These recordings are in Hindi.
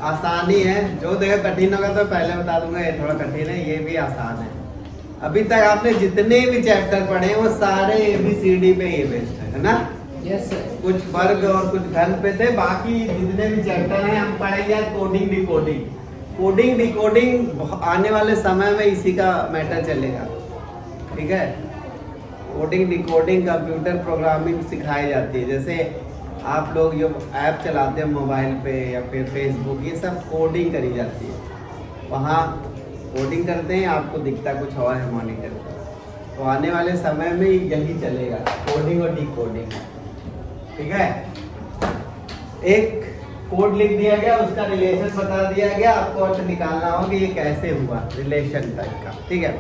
आसानी है। जो देखो कठिन होगा तो पहले बता दूंगा, ये थोड़ा कठिन है, ये भी आसान है। अभी तक आपने जितने भी चैप्टर पढ़े वो सारे ABCD पे ये बेस्ड है ना? Yes sir. कुछ वर्ग और कुछ घन पे थे, बाकी जितने भी चैप्टर हैं हम पढ़ेंगे आज कोडिंग डिकोडिंग। कोडिंग डिकोडिंग आने वाले समय में इसी का मैटर चलेगा, ठीक है। कोडिंग डिकोडिंग कंप्यूटर प्रोग्रामिंग सिखाई जाती है। जैसे आप लोग जो ऐप चलाते हैं मोबाइल पे या फिर फेसबुक, ये सब कोडिंग करी जाती है। वहाँ कोडिंग करते हैं, आपको दिखता कुछ और है मॉनिटर पर। तो आने वाले समय में यही चलेगा, कोडिंग और डिकोडिंग, ठीक है। एक कोड लिख दिया गया, उसका रिलेशन बता दिया गया, आपको अर्थ निकालना होगा कि ये कैसे हुआ, रिलेशन टाइप का, ठीक है।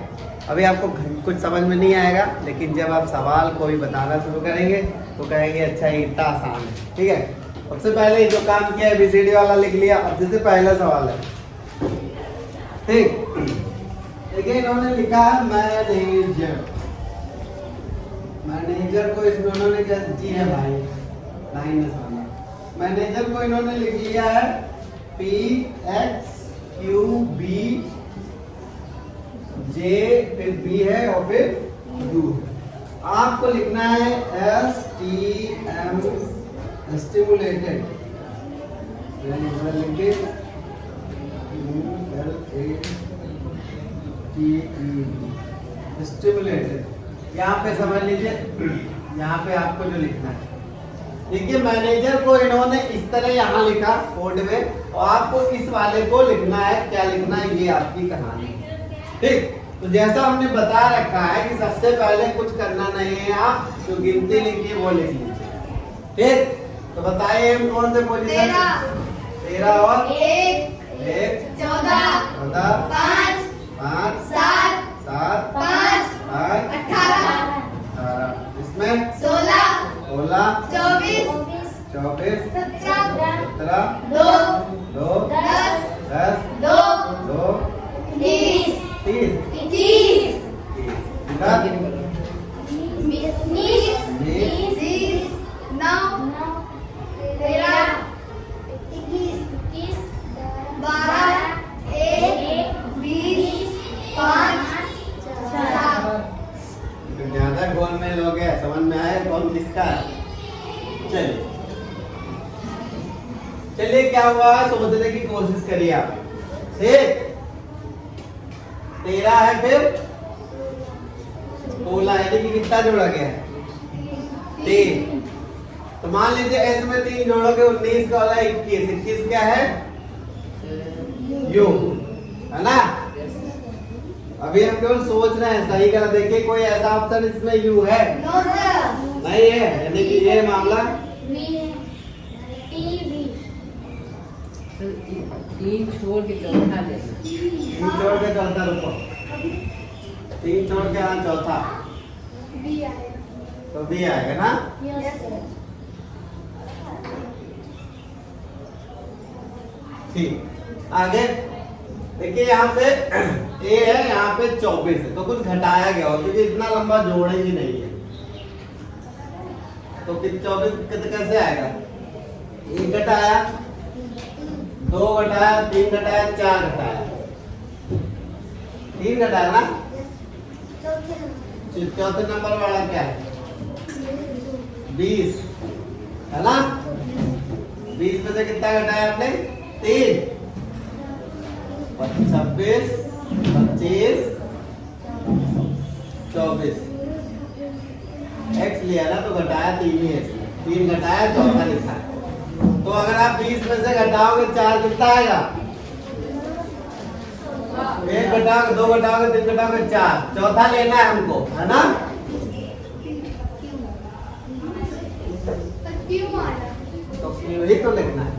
अभी आपको कुछ समझ में नहीं आएगा, लेकिन जब आप सवाल को भी बताना शुरू करेंगे तो कहेंगे अच्छा ये इतना आसान है, ठीक है। सबसे पहले जो काम किया ABCD वाला लिख लिया। अब जैसे पहला सवाल है, ठीक, देखिए इन्होंने लिखा है मैनेजर। मैनेजर को इसमें उन्होंने क्या जी है भाई, लाइन में समझना। मैनेजर को इन्होंने लिख लिया है PXQB, J फिर B है और फिर U। आपको लिखना है STM, स्टिमुलेटेड, स्टिमुलेटेड। यहाँ पे समझ लीजिए, यहाँ पे आपको जो लिखना है, देखिए मैनेजर को इन्होंने इस तरह यहाँ लिखा कोड में, और आपको इस वाले को लिखना है, क्या लिखना है, ये आपकी कहानी, ठीक। तो जैसा हमने बता रखा है कि सबसे पहले कुछ करना नहीं है, आप जो गिनती लिखिए वो लिख लीजिए, ठीक। तो बताइए हम कौन से पोजीशन, 13 और 1 14 5 7 5 18 इसमें 16 24 17 2 10 2 30 ज्यादा गोलमेल हो गया, समझ में आया कौन किसका है? चलिए क्या हुआ समझने की कोशिश करिए आप। ठीक, 13 है, फिर 16 यानी कि कितना जोड़ा गया है 3। तो मान लीजिए ऐसे में 3 जोड़ोगे 19 का वाला 21। 21 क्या है यू, है ना। अभी हम केवल सोच रहे हैं सही गलत। देखिए कोई ऐसा ऑप्शन इसमें यू है नहीं है, यानी कि ये मामला 3 छोड़ के चौथा लेना। 3 छोड़ के चौथा, रुको 3 छोड़ के यहाँ चौथा तो बी आएगा ना। ठीक, आगे देखिए यहाँ पे ए है, यहाँ पे 24 है, तो कुछ घटाया गया हो क्योंकि इतना लंबा जोड़े ही नहीं है। तो 24 कैसे आएगा, 1 घटाया 2 घटाया 3 घटाया 4 घटाया 3 घटाया ना। चौथे नंबर वाला क्या है 20, है ना। 20 में से कितना घटाया आपने 3, 26 25 24 x लिया ना तो घटाया 3 ही x, 3 घटाया चौथा लिखा है। तो अगर आप 20 में से घटाओगे 4 कितना आएगा, 1 घटाओगे 2 घटाओगे 3 घटाओगे 4, चौथा लेना है हमको, है ना। तो क्यों ही तो लिखना है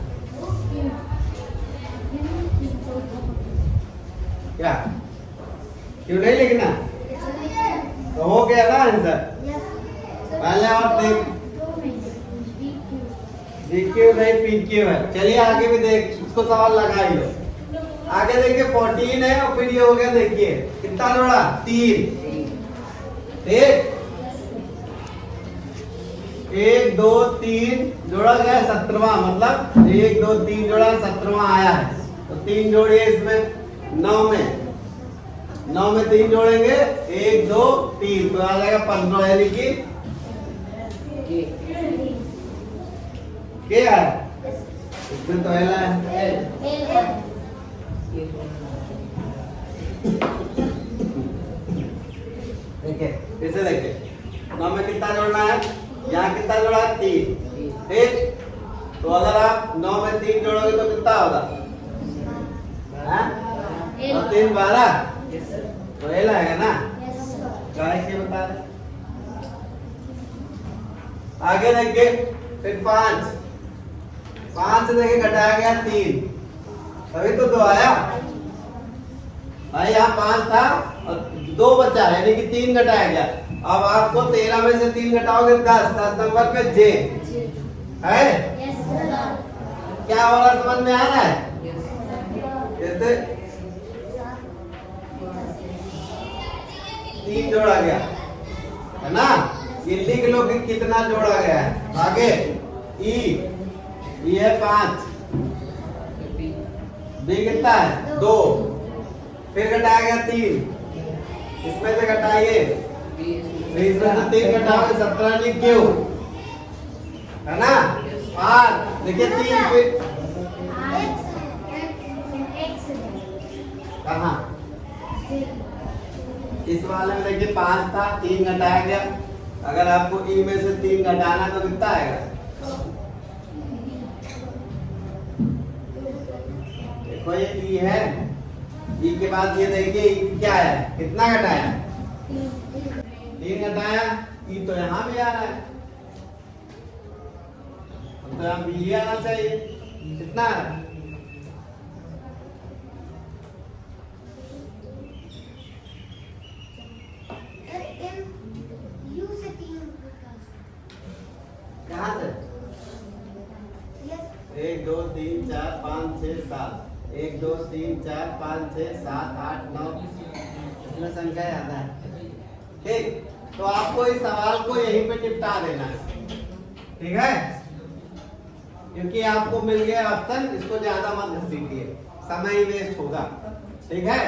क्या, क्यों नहीं लिखना, तो हो गया ना आंसर। पहले आप देख DQ नहीं PQ है। चलिए आगे भी देख, उसको सवाल लगा ही लो। आगे देखिए 14 है और फिर ये हो गया, देखिए कितना जोड़ा 3। ठीक, 1 2 3 जोड़ा गया 17वां, मतलब 1 2 3 जोड़ा 17वां आया है, तो 3 जोड़िए इसमें 9 में 3 जोड़ेंगे 1 2 3 तो आ जाएगा 15, यानी कि क्या है इसमें तो एल है। देखिए इसे देखिए 9 में कितना जोड़ना है, यहाँ कितना जोड़ा है 3, ठीक। तो अगर आप 9 में 3 जोड़ोगे तो कितना होगा, और 3 12, तो एल आएगा ना। कैसे बता रहे, आगे देखिए फिर 5 से देखिए घटाया गया 3, तभी तो 2 आया भाई। यहाँ 5 था और 2 बचा, यानी कि 3 घटाया गया। अब आपको 13 में से 3 घटाओगे 10 नंबर पे जे है। क्या हो रहा समझ में आ रहा है, जैसे 3 जोड़ा गया है ना, ये लिख लो कि कितना जोड़ा गया है। आगे ई है 5, बी कितना है 2, फिर घटाया गया 3, इसमें से घटाइए, इसमें से 3 घटाओगे 17 लिख क्यों है ना। 5 देखिए 3 फिर कहाँ, इस वाले में देखिए 5 था 3 घटाया गया। अगर आपको ई में से 3 घटाना तो कितना आएगा, देखो ये ई है, ई के बाद ये देखिए ई क्या है, कितना घटाया 3 घटाया, ई तो यहाँ भी आ रहा है, तो यहाँ बी आना चाहिए, कितना है कहाँ से 1 2 3 4 5 6 7 1 2 3 4 5 6 7 8 9 इसमें संख्या याद है, ठीक। तो आपको इस सवाल को यहीं पे निपटा देना है, ठीक है, क्योंकि आपको मिल गया ऑप्शन, इसको ज्यादा मत घसीटिए, समय ही वेस्ट होगा, ठीक है।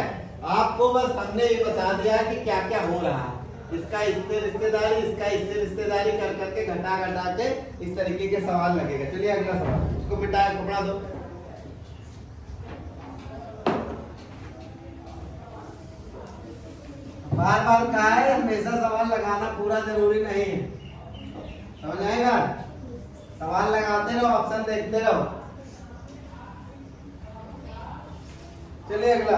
आपको बस हमने ये बता दिया है कि क्या क्या हो रहा है, इसका इससे रिश्तेदारी, इसका इससे रिश्तेदारी कर करके घटा के इस तरीके के सवाल लगेगा। चलिए अगला सवाल, इसको मिटा कपड़ा दो। बार बार कहा है, हमेशा सवाल लगाना पूरा जरूरी नहीं है, समझ आएगा। सवाल लगाते रहो, ऑप्शन देखते रहो। चलिए अगला,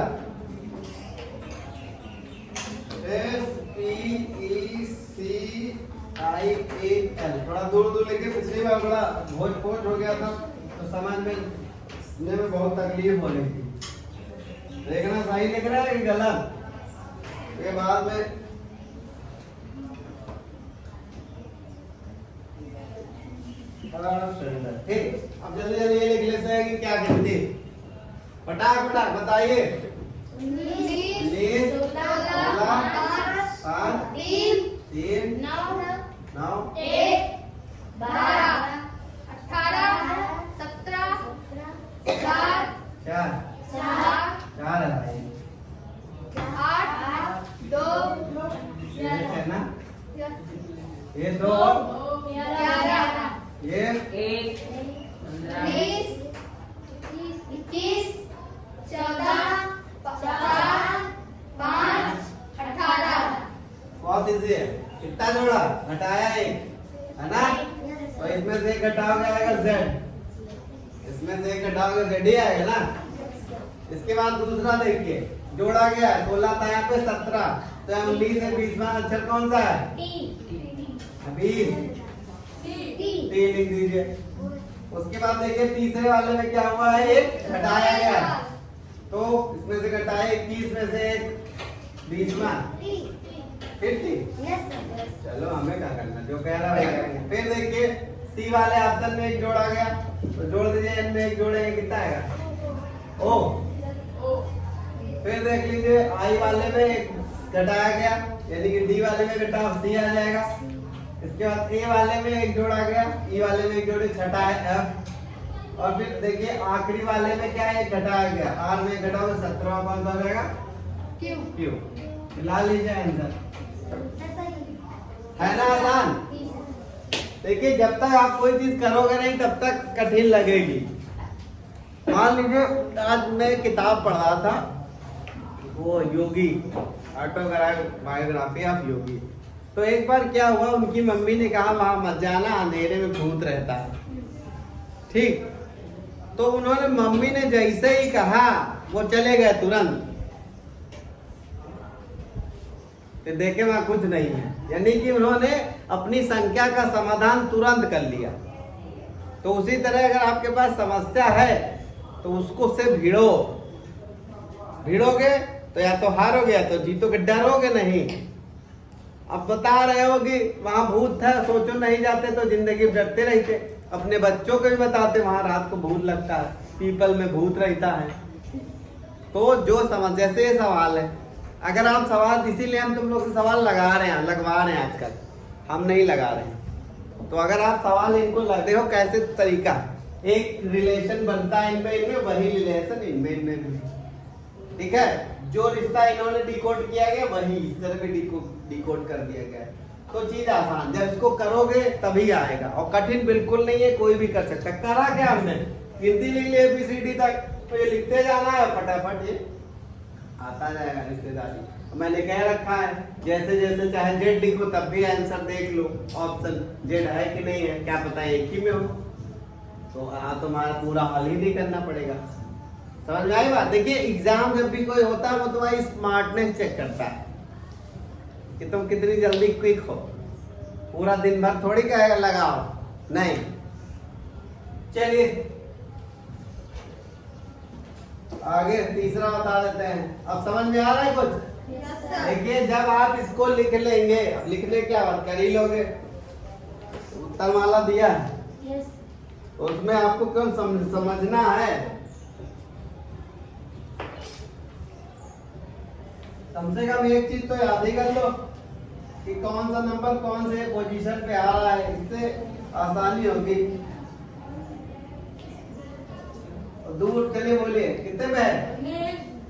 SPECIAL, थोड़ा दूर दूर लेके, पिछली बार बड़ा भोज भोज हो गया था तो समझ में बहुत तकलीफ हो रही थी। देखना सही लिख रहा है कि गलत, के बाद में ठीक। अब जल्दी जल्दी ये लिख लेते हैं कि क्या गिनती, फटाक फटाक बताइए। 19 16 7 3 9 1 12 18 17 4 4 है भाई, 8 2 ये है ना, ये 2 11 ये 1 20 21 14 15 5 18 बहुत इजी है। कितना जोड़ा, घटाया 1 है ना, तो इसमें से 1 घटाओगे आएगा Z, इसमें से 1 घटाओगे Z ही आएगा ना। इसके बाद दूसरा देखिए, जोड़ा गया 16 था यहाँ पे 17, तो 19 से 20वां अक्षर कौन सा है 20, 3 लिख दीजिए। उसके बाद देखिए तीसरे वाले में क्या हुआ है, 1 घटाया गया, तो इसमें से घटाए 21 में से 1 20वां, ठीक। चलो हमें क्या करना, जो कह रहा है। फिर देखिए सी वाले ऑप्शन में 1 जोड़ा गया, तो जोड़ दीजिए, एन में 1 जोड़ेंगे कितना आएगा ओ। फिर देख लीजिए आई वाले में 1 घटाया गया, यानी कि डी वाले में घटाओ सी आ जाएगा, इसके बाद ए वाले में एक जोड़ा गया, ई वाले में एक जोड़े, छठा है एफ। और फिर देखिए आखिरी वाले में क्या है, घटाया गया, आर में घटा हुआ 17वां कौन सा हो जाएगा, क्यों क्यू। मिला लीजिए आंसर, है ना आसान। देखिए जब तक आप कोई चीज करोगे नहीं तब तक कठिन लगेगी। मान लीजिए आज मैं किताब पढ़ रहा था, वो योगी, ऑटोबायोग्राफी ऑफ योगी। तो एक बार क्या हुआ, उनकी मम्मी ने कहा वहां मत जाना, अंधेरे में भूत रहता है, ठीक। तो उन्होंने, मम्मी ने जैसे ही कहा वो चले गए तुरंत, तो देखे वहां कुछ नहीं है, यानी कि उन्होंने अपनी संख्या का समाधान तुरंत कर लिया। तो उसी तरह अगर आपके पास समस्या है तो उसको से भिड़ोगे तो या तो हारोगे या तो जीतोगे, डरोगे नहीं। अब बता रहे हो कि वहां भूत था, सोचो नहीं जाते तो जिंदगी डरते रहते। अपने बच्चों को भी बताते वहां रात को भूत लगता है, पीपल में भूत रहता है। तो जो समझ, जैसे ये सवाल है, अगर आप सवाल, इसीलिए हम तुम लोग से सवाल लगवा रहे हैं आजकल, हम नहीं लगा रहे हैं। तो अगर आप सवाल इनको लगते हो कैसे तरीका, एक रिलेशन बनता है इनमें, वही रिलेशन इनमें भी, ठीक है। जो रिश्ता इन्होंने डिकोड किया गया वही इस तरह भी डिकोड कर दिया गया। तो चीज आसान, जब इसको करोगे तभी आएगा, और कठिन बिल्कुल नहीं है, कोई भी कर सकता है। करा क्या हमने, गिनती ले ली ABCD तक, तो ये लिखते जाना है, फटाफट ये आता जाएगा रिश्तेदारी। मैंने कह रखा है जैसे जैसे चाहे जेड लिखो तब भी आंसर देख लो, ऑप्शन जेड है कि नहीं है, क्या पता एक ही में हो, तो तुम्हारा पूरा हल ही नहीं करना पड़ेगा। समझ में आई बात। देखिए एग्जाम जब भी कोई होता है वो तुम्हारी स्मार्टनेस चेक करता है कि तुम कितनी जल्दी क्विक हो। पूरा दिन भर थोड़ी कहेगा लगाओ, नहीं। चलिए आगे तीसरा बता देते हैं। अब समझ में आ रहा है कुछ? देखिए जब आप इसको लिख लेंगे, लिखने क्या बात कर ही लोगे, उत्तर माला दिया है, उसमें आपको क्यों समझना है, कम से कम एक चीज तो याद ही कर लो कि कौन सा नंबर कौन से पोजीशन पे आ रहा है, इससे आसानी होगी। दूर चलिए बोलिए कितने पे है?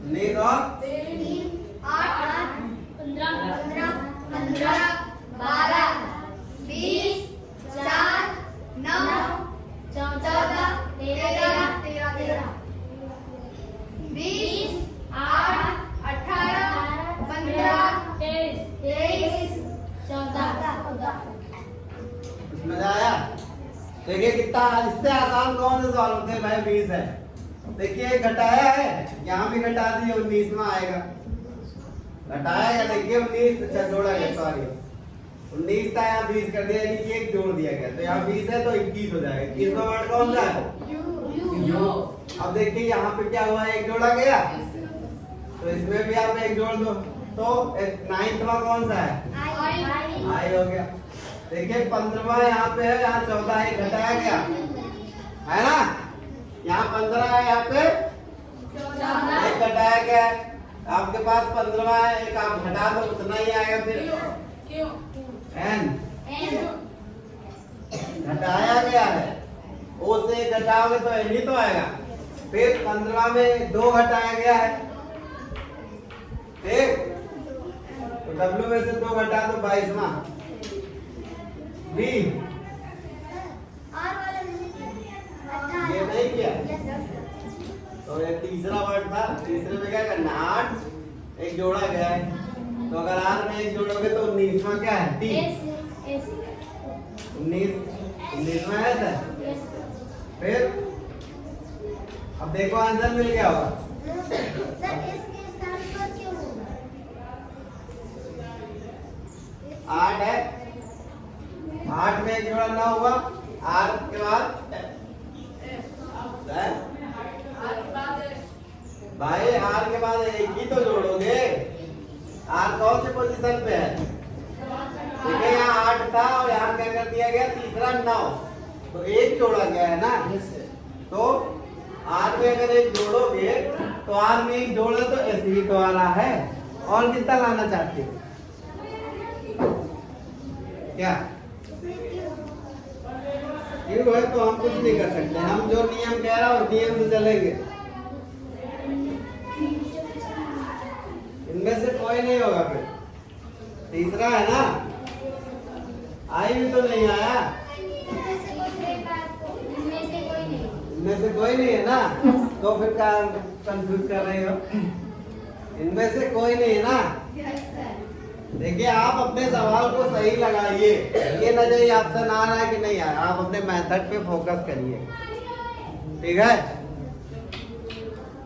नहीं और 8 15 12 20 4 9 14 13 20 8 18 15 23 14। मजा आया? देखिए कितना, इससे आसान कौन से सवाल होते हैं भाई? 20 है, देखिए घटाया है, यहाँ भी घटा दिए, 19 में आएगा। घटाया या देखिए 19, अच्छा जोड़ा गया, सॉरी 19 था, यहाँ 20 कर दिया, यानी एक जोड़ दिया गया, तो यहाँ 20 है तो 21 हो जाएगा। 21 का वर्ड कौन सा है? यू। अब देखिए यहाँ पे क्या हुआ, एक जोड़ा गया, तो इसमें भी आप एक जोड़ दो, तो 9वां कौन सा है? आई हो गया। देखिए 15वां यहाँ पे है, यहाँ 14 है, घटाया गया है ना, यहाँ 15 है, यहाँ पे एक घटाया गया है। आपके पास 15वां है, एक आप घटा दो, उतना ही आएगा। फिर एन घटाया गया है, ओ से घटाओगे तो एन ही तो आएगा। फिर 15वां में 2 घटाया गया है, ठीक, तो W में से 2 घटा दो, 22वां बी। ये नहीं किया, तो ये तीसरा वर्ड था। तीसरे में क्या करना, 8 एक जोड़ा गया है, तो अगर 8 में एक जोड़ोगे तो 19वां क्या है? 3 19वां है सर। फिर अब देखो आंसर मिल गया होगा। 8 है, 8 में एक जोड़ा ना हुआ, 8 के बाद भाई आर के बाद एक ही तो जोड़ोगे। आर कौन से पोजीशन पे है? देखिए यहाँ 8 था और यहाँ क्या कर दिया गया, तीसरा 9, तो एक जोड़ा गया है ना। तो आर में अगर एक जोड़ोगे तो आर में एक जोड़ो तो ऐसे ही तो आ रहा है। और कितना लाना चाहते हो क्या? क्यों है तो हम कुछ नहीं कर सकते, हम जो नियम कह रहा है उस नियम से चलेंगे। इनमें से कोई नहीं होगा फिर। तीसरा है ना, आई भी तो नहीं आया, इनमें से कोई नहीं है ना, तो फिर क्या कंफ्यूज कर रहे हो? इनमें से कोई नहीं है ना। देखिए आप अपने सवाल को सही लगाइए, ये न जाइए ऑप्शन आ रहा है कि नहीं आ रहा, आप अपने मेथड पे फोकस करिए, ठीक है,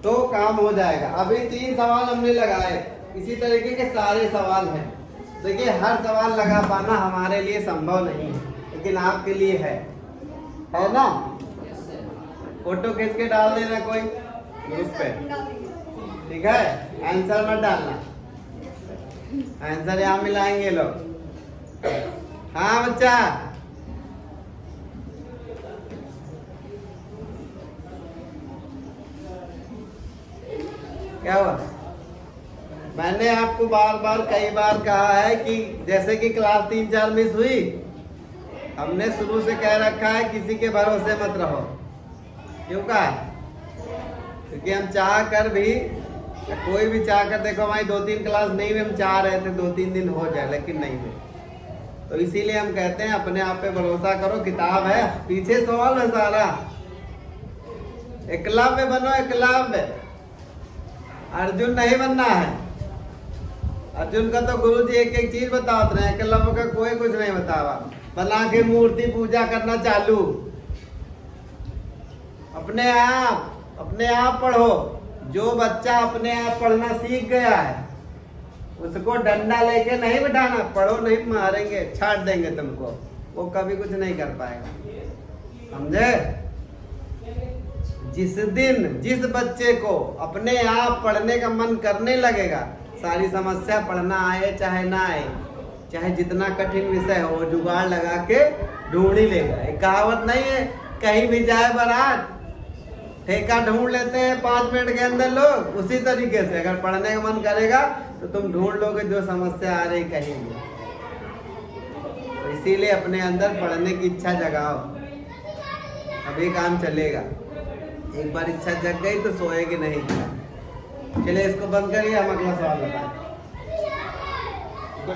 तो काम हो जाएगा। अभी 3 सवाल हमने लगाए, इसी तरीके के सारे सवाल हैं। देखिए हर सवाल लगा पाना हमारे लिए संभव नहीं है, लेकिन आपके लिए है ना। फोटो खींच के डाल देना कोई ग्रुप पे, ठीक है, आंसर मत डालना, आंसर यहाँ मिलाएंगे लोग। हाँ बच्चा, क्या हुआ? मैंने आपको बार बार कई बार कहा है कि जैसे कि क्लास 3-4 मिस हुई, हमने शुरू से कह रखा है किसी के भरोसे मत रहो। क्यों कहा? क्योंकि हम चाह कर भी, कोई भी चाह कर, देखो हमारी 2-3 क्लास नहीं हुई, हम चाह रहे थे 2-3 दिन हो जाए, लेकिन नहीं हुई। तो इसीलिए हम कहते हैं अपने आप पे भरोसा करो, किताब है, पीछे सवाल है सारा। एकलव्य बनो, एकलव्य। अर्जुन नहीं बनना है। अर्जुन का तो गुरु जी एक एक चीज बताते रहे, एकलव्य का कोई कुछ नहीं बतावा। बना के मूर्ति पूजा करना चालू। अपने आप पढ़ो। जो बच्चा अपने आप पढ़ना सीख गया है उसको डंडा लेके नहीं बिठाना, पढ़ो नहीं, मारेंगे, छाट देंगे तुमको, वो कभी कुछ नहीं कर पाएगा, समझे? जिस दिन जिस बच्चे को अपने आप पढ़ने का मन करने लगेगा, सारी समस्या पढ़ना आए चाहे ना आए, चाहे जितना कठिन विषय हो, जुगाड़ लगा के ढूंढ ही लेगा। एक कहावत नहीं है, कहीं भी जाए बारात ठेका ढूंढ लेते हैं 5 मिनट के अंदर लोग। उसी तरीके से अगर पढ़ने का मन करेगा तो तुम ढूंढ लोगे जो समस्या आ रही कहीं भी। तो इसीलिए अपने अंदर पढ़ने की इच्छा जगाओ, अभी काम चलेगा। एक बार इच्छा जग गई तो सोएगी नहीं। चलिए इसको बंद करिए, हम अगला सवाल बताएं।